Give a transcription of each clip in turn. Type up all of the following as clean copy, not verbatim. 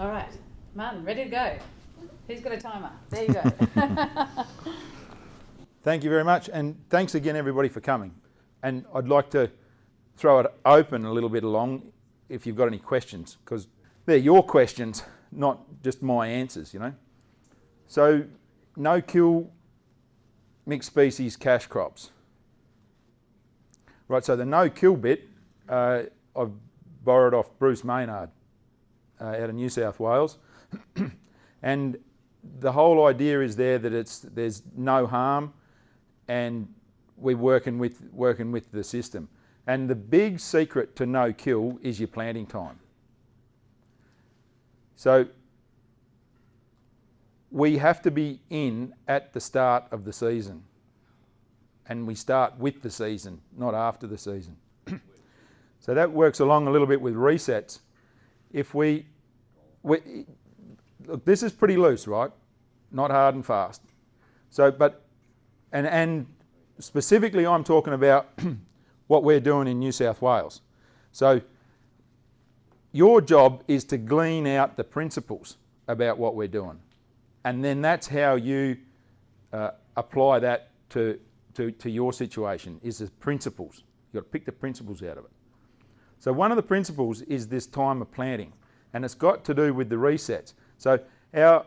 All right, Martin, ready to go. Who's got a timer? There you go. Thank you very much, and thanks again everybody for coming. And I'd like to throw it open a little bit along if you've got any questions, because they're your questions, not just my answers, you know. So, no-kill mixed species cash crops. Right, so the no-kill bit, I've borrowed off Bruce Maynard out of New South Wales. And the whole idea is there that there's no harm, and we're working with the system. And the big secret to no-kill is your planting time. So we have to be in at the start of the season, and we start with the season, not after the season. So that works along a little bit with resets. If we look, this is pretty loose, right? Not hard and fast. So, but, and specifically I'm talking about what we're doing in New South Wales. So your job is to glean out the principles about what we're doing. And then that's how you apply that to your situation, is the principles. You've got to pick the principles out of it. So one of the principles is this time of planting, and it's got to do with the resets. So our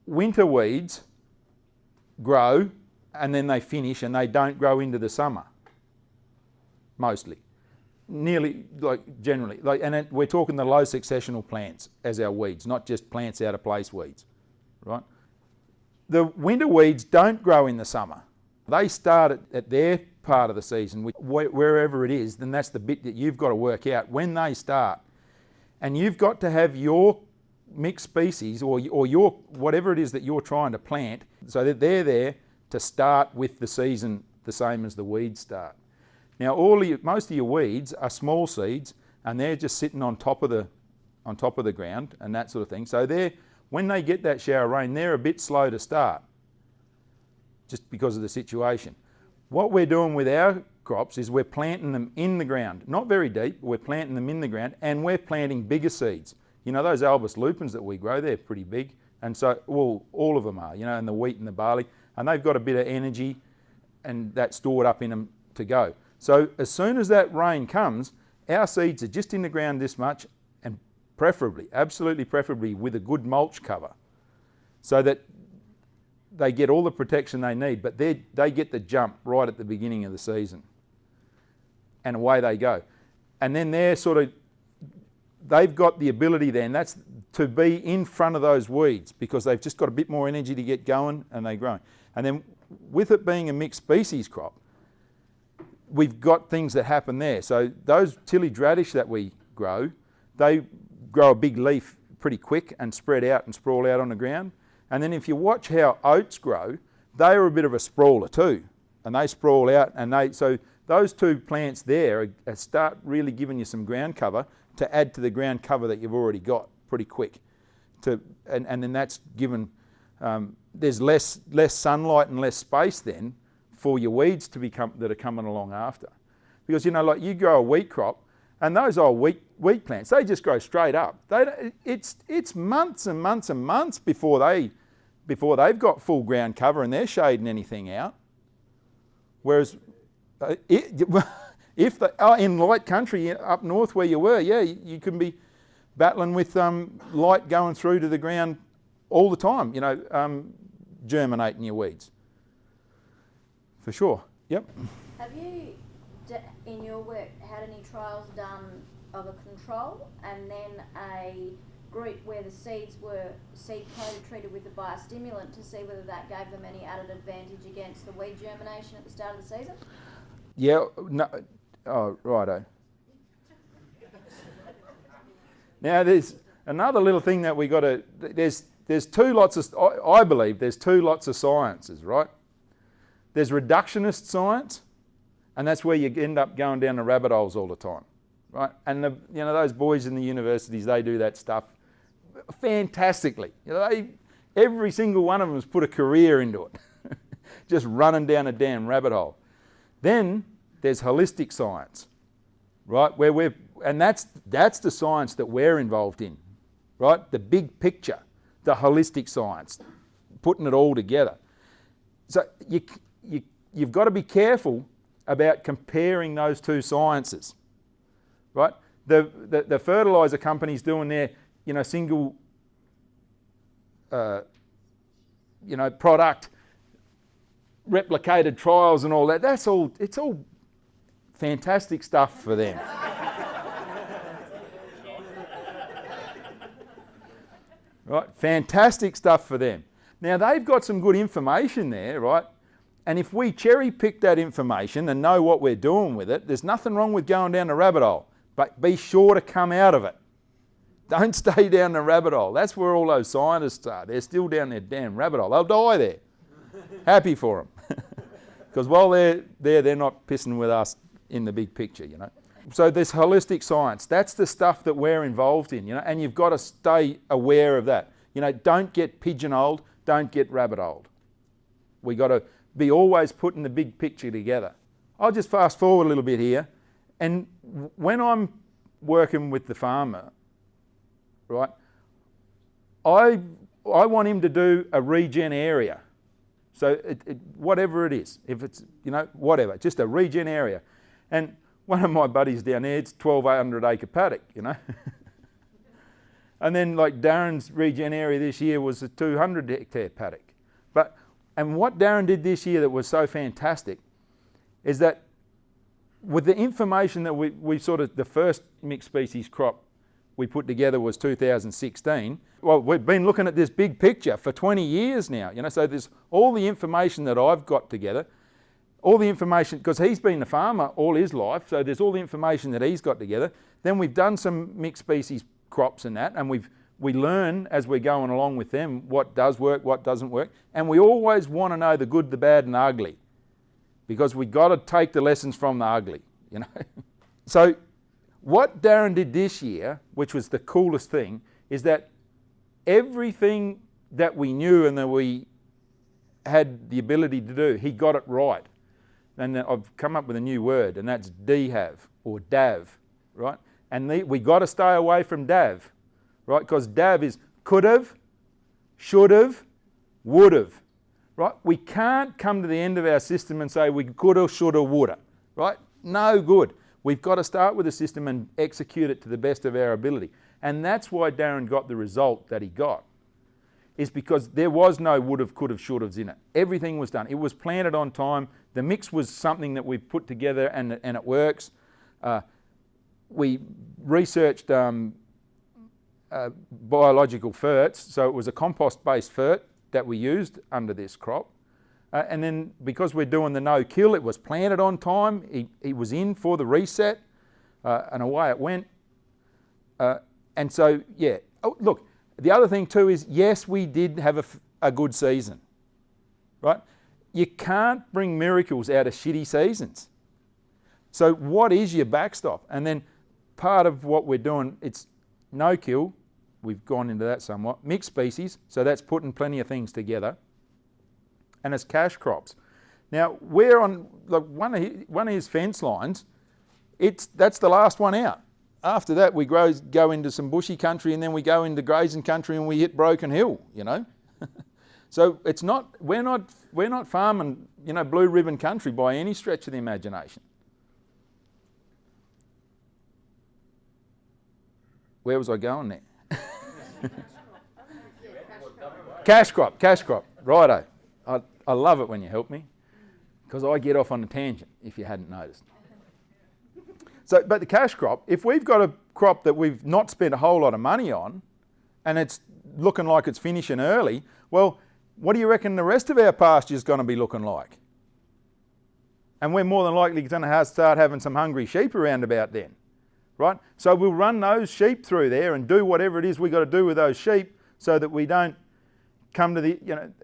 winter weeds grow and then they finish, and they don't grow into the summer, mostly. Nearly, like generally, like, and we're talking the low successional plants as our weeds, not just plants out of place weeds, right? The winter weeds don't grow in the summer. They start at their part of the season, wherever it is, then that's the bit that you've got to work out when they start. And you've got to have your mixed species or your whatever it is that you're trying to plant, so that they're there to start with the season the same as the weeds start. Now, most of your weeds are small seeds, and they're just sitting on top of the ground and that sort of thing. So when they get that shower rain, they're a bit slow to start, just because of the situation. What we're doing with our crops is we're planting them in the ground, not very deep. We're planting them in the ground, and we're planting bigger seeds. You know, those albus lupins that we grow, they're pretty big, and so all of them are. You know, and the wheat and the barley, and they've got a bit of energy, and that's stored up in them to go. So as soon as that rain comes, our seeds are just in the ground this much, and preferably, absolutely preferably, with a good mulch cover, so that they get all the protection they need, but they get the jump right at the beginning of the season. And away they go. And then they've got the ability then, that's to be in front of those weeds, because they've just got a bit more energy to get going, and they grow. And then with it being a mixed species crop, we've got things that happen there. So those tillage radish that we grow, they grow a big leaf pretty quick and spread out and sprawl out on the ground. And then if you watch how oats grow, they are a bit of a sprawler too, and they sprawl out, and so those two plants there start really giving you some ground cover to add to the ground cover that you've already got pretty quick. And then that's given, there's less sunlight and less space then for your weeds that are coming along after. Because, you know, like you grow a wheat crop, and those old wheat plants, they just grow straight up. It's months and months and months before they've got full ground cover and they're shading anything out. Whereas in light country up north where you were, yeah, you can be battling with light going through to the ground all the time, you know, germinating your weeds. For sure, yep. Have you, in your work, had any trials done of a control and then a group where the seeds were seed-coated, treated with a biostimulant, to see whether that gave them any added advantage against the weed germination at the start of the season? Yeah, no, oh, righto. Now there's another little thing that we got to, there's two lots of, I believe there's two lots of sciences, right? There's reductionist science, and that's where you end up going down the rabbit holes all the time, right? And you know, those boys in the universities, they do that stuff fantastically. You know, every single one of them has put a career into it, just running down a damn rabbit hole. Then there's holistic science, right? And that's the science that we're involved in, right? The big picture, the holistic science, putting it all together. So you've got to be careful about comparing those two sciences, right? The fertiliser companies doing their, single, product replicated trials and all that. It's all fantastic stuff for them. Right, fantastic stuff for them. Now they've got some good information there, right? And if we cherry pick that information and know what we're doing with it, there's nothing wrong with going down the rabbit hole. But be sure to come out of it. Don't stay down the rabbit hole. That's where all those scientists are. They're still down their damn rabbit hole. They'll die there. Happy for them. Because while they're there, they're not pissing with us in the big picture, So this holistic science, that's the stuff that we're involved in, and you've got to stay aware of that. Don't get pigeonholed, don't get rabbit-holed. We got to be always putting the big picture together. I'll just fast forward a little bit here, and when I'm working with the farmer, right, I want him to do a regen area. So whatever it is, if it's, whatever, just a regen area. And one of my buddies down there, it's 1,200 acre paddock, And then like Darren's regen area this year was a 200 hectare paddock. And what Darren did this year that was so fantastic is that with the information that we sort of, the first mixed species crop we put together was 2016. Well, we've been looking at this big picture for 20 years now, so there's all the information that I've got together, all the information, because he's been a farmer all his life, so there's all the information that he's got together. Then we've done some mixed species crops and that, and we learn as we're going along with them what does work, what doesn't work, and we always want to know the good, the bad and the ugly, because we've got to take the lessons from the ugly, So what Darren did this year, which was the coolest thing, is that everything that we knew and that we had the ability to do, he got it right. And I've come up with a new word, and that's DHAV or DAV, right? And we got to stay away from DAV, right? Because DAV is could've, should've, would've, right? We can't come to the end of our system and say we coulda, shoulda, woulda, right? No good. We've got to start with the system and execute it to the best of our ability. And that's why Darren got the result that he got, is because there was no would've, could've, should've's in it. Everything was done. It was planted on time. The mix was something that we put together and it works. We researched biological ferts, so it was a compost-based fert that we used under this crop. And then because we're doing the no-kill, it was planted on time. He was in for the reset, and away it went. And so, yeah. Oh, look, the other thing too is, yes, we did have a good season, right? You can't bring miracles out of shitty seasons. So what is your backstop? And then part of what we're doing, it's no-kill. We've gone into that somewhat. Mixed species, so that's putting plenty of things together. And it's cash crops. Now we're on one of his fence lines. That's the last one out. After that, we go into some bushy country, and then we go into grazing country, and we hit Broken Hill. So it's not. We're not farming blue ribbon country by any stretch of the imagination. Where was I going there? Cash crop. Righto. I love it when you help me, because I get off on a tangent, if you hadn't noticed. So, but the cash crop, if we've got a crop that we've not spent a whole lot of money on, and it's looking like it's finishing early, well, what do you reckon the rest of our pasture is going to be looking like? And we're more than likely going to start having some hungry sheep around about then, right? So we'll run those sheep through there and do whatever it is we've got to do with those sheep, so that we don't come to the,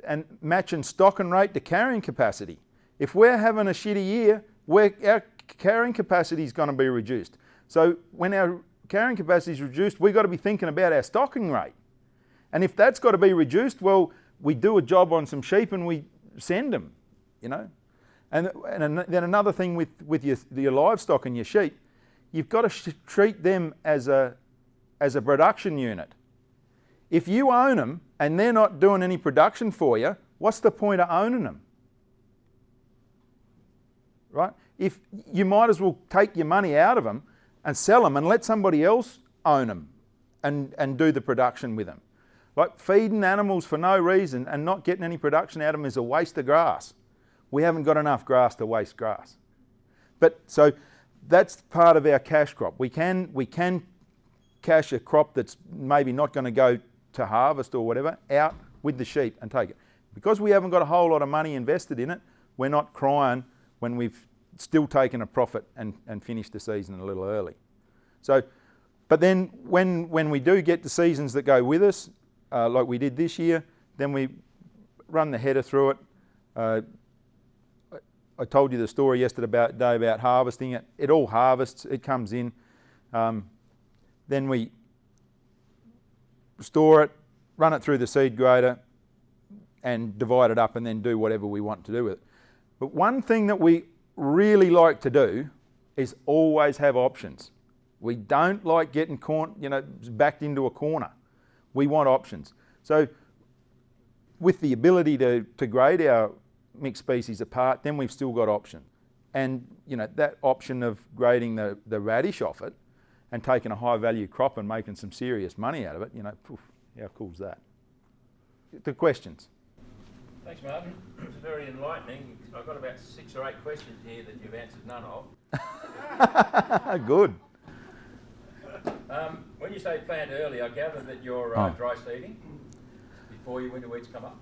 and matching stocking rate to carrying capacity. If we're having a shitty year, our carrying capacity is going to be reduced. So when our carrying capacity is reduced, we've got to be thinking about our stocking rate. And if that's got to be reduced, well, we do a job on some sheep and we send them, And then another thing with your livestock and your sheep, you've got to treat them as a production unit. if you own them and they're not doing any production for you, what's the point of owning them? Right? If you might as well take your money out of them and sell them and let somebody else own them and do the production with them. Like feeding animals for no reason and not getting any production out of them is a waste of grass. We haven't got enough grass to waste grass. But so that's part of our cash crop. We can cash a crop that's maybe not going to go to harvest or whatever out with the sheep and take it. Because we haven't got a whole lot of money invested in it, we're not crying when we've still taken a profit and finished the season a little early. So, but then when we do get the seasons that go with us, like we did this year, then we run the header through it. I told you the story yesterday about harvesting it. It all harvests, it comes in. Then we store it, run it through the seed grader and divide it up and then do whatever we want to do with it. But one thing that we really like to do is always have options. We don't like getting backed into a corner. We want options. So with the ability to grade our mixed species apart, then we've still got options. And that option of grading the radish off it and taking a high value crop and making some serious money out of it, how cool's that? The questions. Thanks, Martin. It was very enlightening. I've got about 6 or 8 questions here that you've answered none of. Good. When you say plant early, I gather that you're dry seeding before your winter weeds come up?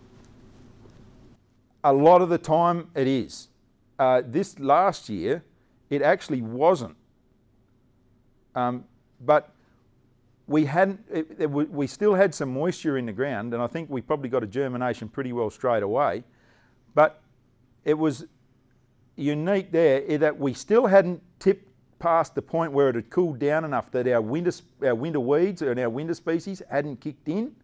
A lot of the time it is. This last year, it actually wasn't. But we we still had some moisture in the ground, and I think we probably got a germination pretty well straight away. But it was unique there that we still hadn't tipped past the point where it had cooled down enough that our winter weeds and our winter species hadn't kicked in.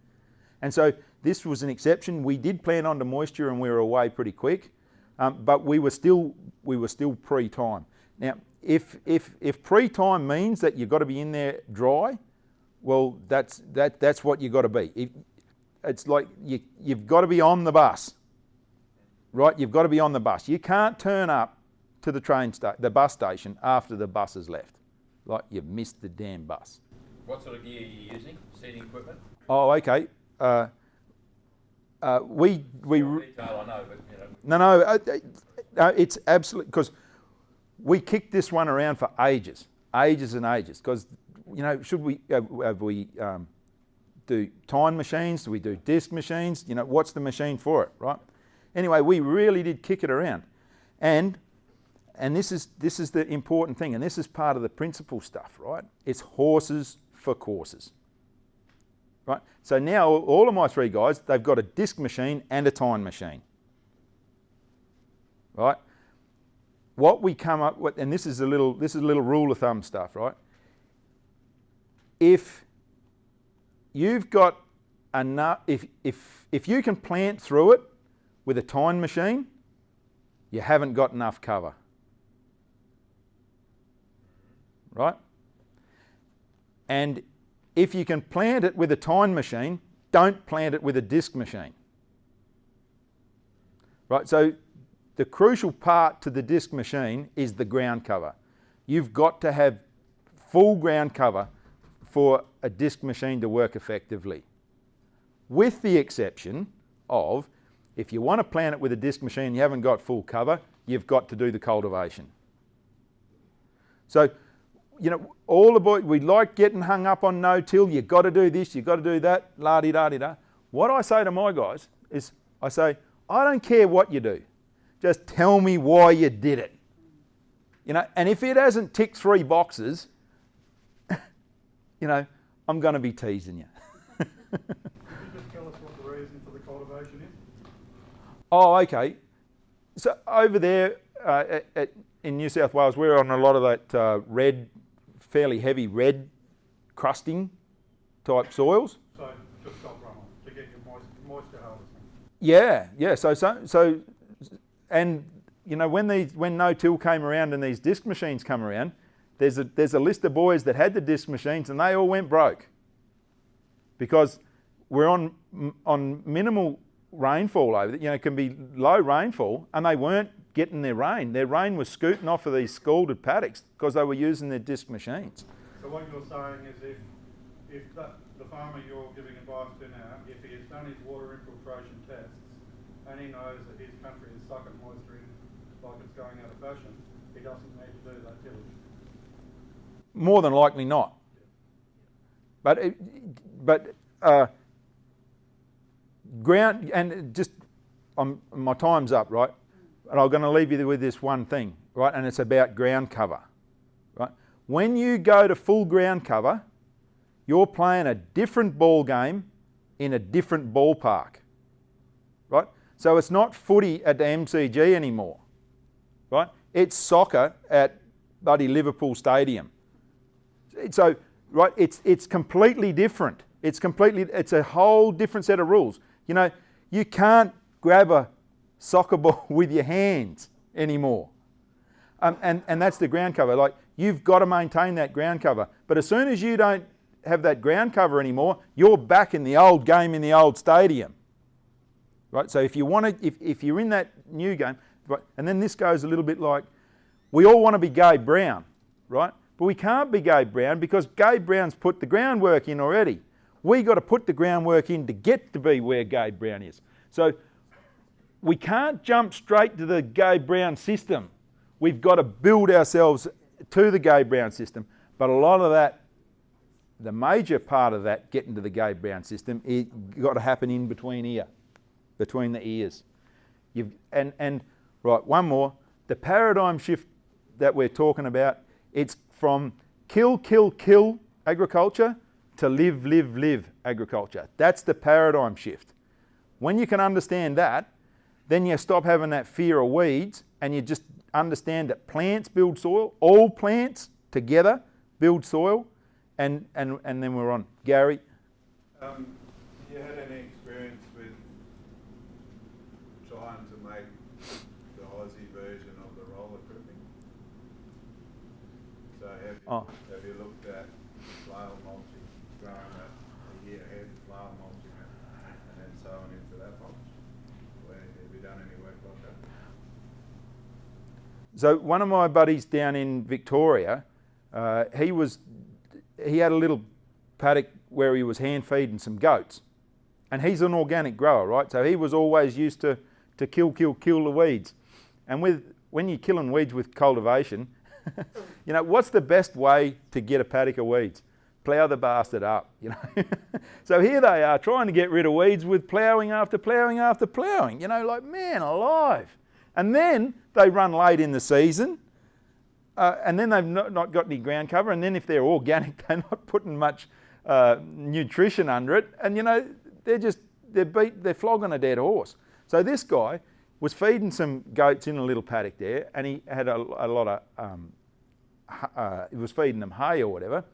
And so this was an exception. We did plant onto moisture and we were away pretty quick, but we were still pre-time. Now, if pre-time means that you've got to be in there dry, well, that's what you've got to be. It's like you've got to be on the bus, right? You've got to be on the bus. You can't turn up to the bus station after the bus has left. Like you've missed the damn bus. What sort of gear are you using? Seeding equipment? Oh, okay. We detail, I know, but No, it's absolutely, because we kicked this one around for ages and ages. Because should we do tine machines? Do we do disc machines? What's the machine for it, right? Anyway, we really did kick it around, and this is the important thing, and this is part of the principle stuff, right? It's horses for courses. Right? So now all of my 3 guys, they've got a disc machine and a tine machine. Right? What we come up with, and this is a little rule of thumb stuff, right? If you've got enough, if you can plant through it with a tine machine, you haven't got enough cover. Right? And if you can plant it with a tine machine, don't plant it with a disc machine. Right, so the crucial part to the disc machine is the ground cover. You've got to have full ground cover for a disc machine to work effectively. With the exception of, if you want to plant it with a disc machine and you haven't got full cover, you've got to do the cultivation. So, all the boys, we like getting hung up on no-till. You've got to do this, you've got to do that, la-di-da-di-da. What I say to my guys is, I say, I don't care what you do. Just tell me why you did it. And if it hasn't ticked 3 boxes, I'm going to be teasing you. Can you just tell us what the reason for the cultivation is? Oh, okay. So over there in New South Wales, we're on a lot of that fairly heavy red crusting type soils. So just stop runoff to get your moisture harvesting. Yeah. So and when no-till came around and these disc machines come around, there's a list of boys that had the disc machines and they all went broke because we're on minimal rainfall over there. You know, it can be low rainfall, and they weren't getting their rain. Their rain was scooting off of these scalded paddocks because they were using their disc machines. So what you're saying is if the farmer you're giving advice to now, if he has done his water infiltration tests and he knows that his country is sucking moisture in like it's going out of fashion, he doesn't need to do that tillage. More than likely not. But ground, and just my time's up, right? And I'm going to leave you with this one thing, right? And it's about ground cover, right? When you go to full ground cover, you're playing a different ball game in a different ballpark, right? So it's not footy at the MCG anymore, right? It's soccer at bloody Liverpool Stadium. So, right, it's completely different. It's a whole different set of rules. You know, you can't grab a soccer ball with your hands anymore. And that's the ground cover. Like, you've got to maintain that ground cover. But as soon as you don't have that ground cover anymore, you're back in the old game in the old stadium. Right? So if you want to, if you're in that new game, right, and then this goes a little bit like, we all want to be Gabe Brown, right? But we can't be Gabe Brown because Gabe Brown's put the groundwork in already. We got to put the groundwork in to get to be where Gabe Brown is. So we can't jump straight to the Gabe Brown system. We've got to build ourselves to the Gabe Brown system. But a lot of that, the major part of that getting to the Gabe Brown system, it got to happen in between the ears. Right, one more. The paradigm shift that we're talking about, it's from kill agriculture to live agriculture. That's the paradigm shift. When you can understand that, then you stop having that fear of weeds and you just understand that plants build soil, all plants together build soil, and then we're on. Gary? Have you had any experience with trying to make the Aussie version of the roller crimping? So have you looked at flail mulching, growing that a year ahead, flail mulching it, and then sowing into that mulch? Have you done any work like that? So one of my buddies down in Victoria, he had a little paddock where he was hand feeding some goats, and he's an organic grower, right? So he was always used to kill the weeds. And when you're killing weeds with cultivation, you know, what's the best way to get a paddock of weeds? Plough the bastard up, you know. So here they are trying to get rid of weeds with ploughing after ploughing after ploughing, you know, like, man alive. And then they run late in the season, and then they've not got any ground cover, and then if they're organic, they're not putting much nutrition under it, and you know, they're flogging a dead horse. So this guy was feeding some goats in a little paddock there, and he had a lot of, he was feeding them hay or whatever,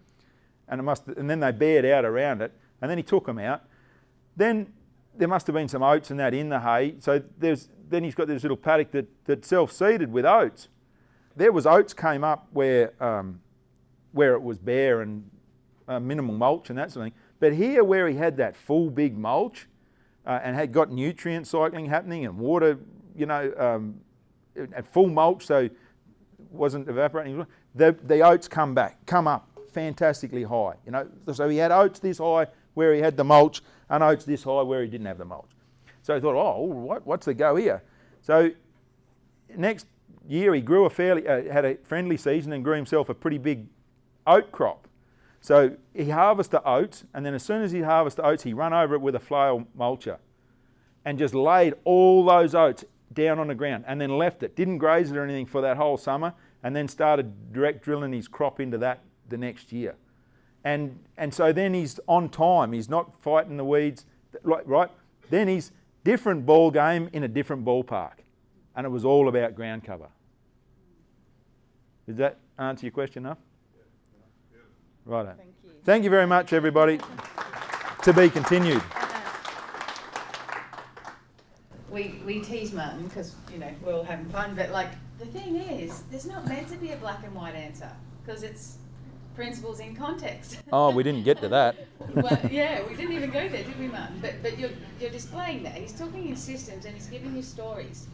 and then they bared out around it, and then he took them out. Then there must have been some oats and that in the hay, so then he's got this little paddock that self-seeded with oats. There was oats came up where it was bare and minimal mulch and that sort of thing. But here where he had that full big mulch and had got nutrient cycling happening and water, you know, at full mulch, so it wasn't evaporating, the oats come up fantastically high. You know, so he had oats this high where he had the mulch and oats this high where he didn't have the mulch. So he thought, what's the go here? So next year he grew had a friendly season and grew himself a pretty big oat crop. So he harvested the oats, and then as soon as he harvested the oats, he ran over it with a flail mulcher and just laid all those oats down on the ground and then left it. Didn't graze it or anything for that whole summer, and then started direct drilling his crop into that the next year. And so then he's on time. He's not fighting the weeds, right? Then he's different ball game in a different ballpark. And it was all about ground cover. Does that answer your question enough? Right. Thank you. Thank you very much, everybody. To be continued. We tease Martin because, you know, we're all having fun, but like the thing is, there's not meant to be a black and white answer because it's principles in context. Oh, we didn't get to that. Well, yeah, we didn't even go there, did we, Martin? But you're displaying that. He's talking in systems and he's giving you stories.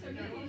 So